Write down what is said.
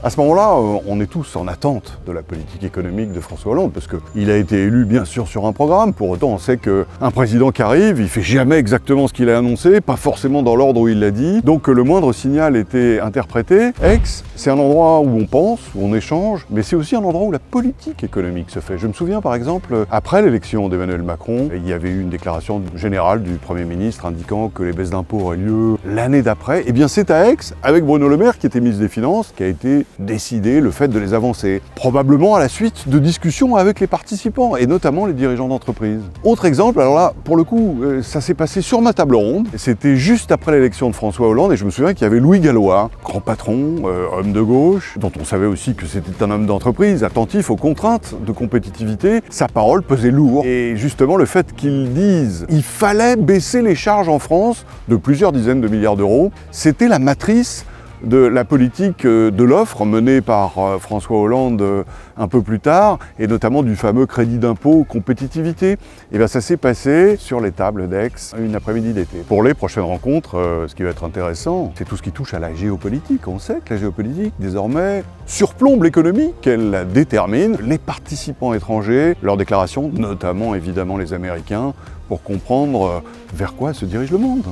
À ce moment-là, on est tous en attente de la politique économique de François Hollande, parce qu'il a été élu bien sûr sur un programme. Pour autant, on sait qu'un président qui arrive, il fait jamais exactement ce qu'il a annoncé, pas forcément dans l'ordre où il l'a dit. Donc le moindre signal était interprété. Aix, c'est un endroit où on pense, où on échange, mais c'est aussi un endroit où la politique économique se fait. Je me souviens par exemple, après l'élection d'Emmanuel Macron, il y avait eu une déclaration générale du Premier ministre indiquant que les baisses d'impôts auraient lieu l'année d'après. Et bien c'est à Aix, avec Bruno Le Maire, qui était ministre des Finances, qui a été décider le fait de les avancer, probablement à la suite de discussions avec les participants, et notamment les dirigeants d'entreprise. Autre exemple, alors là, pour le coup, ça s'est passé sur ma table ronde, c'était juste après l'élection de François Hollande, et je me souviens qu'il y avait Louis Gallois, grand patron, homme de gauche, dont on savait aussi que c'était un homme d'entreprise, attentif aux contraintes de compétitivité, sa parole pesait lourd, et justement le fait qu'il dise il fallait baisser les charges en France de plusieurs dizaines de milliards d'euros, c'était la matrice de la politique de l'offre menée par François Hollande un peu plus tard, et notamment du fameux crédit d'impôt compétitivité. Et bien ça s'est passé sur les tables d'Aix une après-midi d'été. Pour les prochaines rencontres, ce qui va être intéressant, c'est tout ce qui touche à la géopolitique. On sait que la géopolitique, désormais, surplombe l'économie, qu'elle la détermine. Les participants étrangers, leurs déclarations, notamment évidemment les Américains, pour comprendre vers quoi se dirige le monde.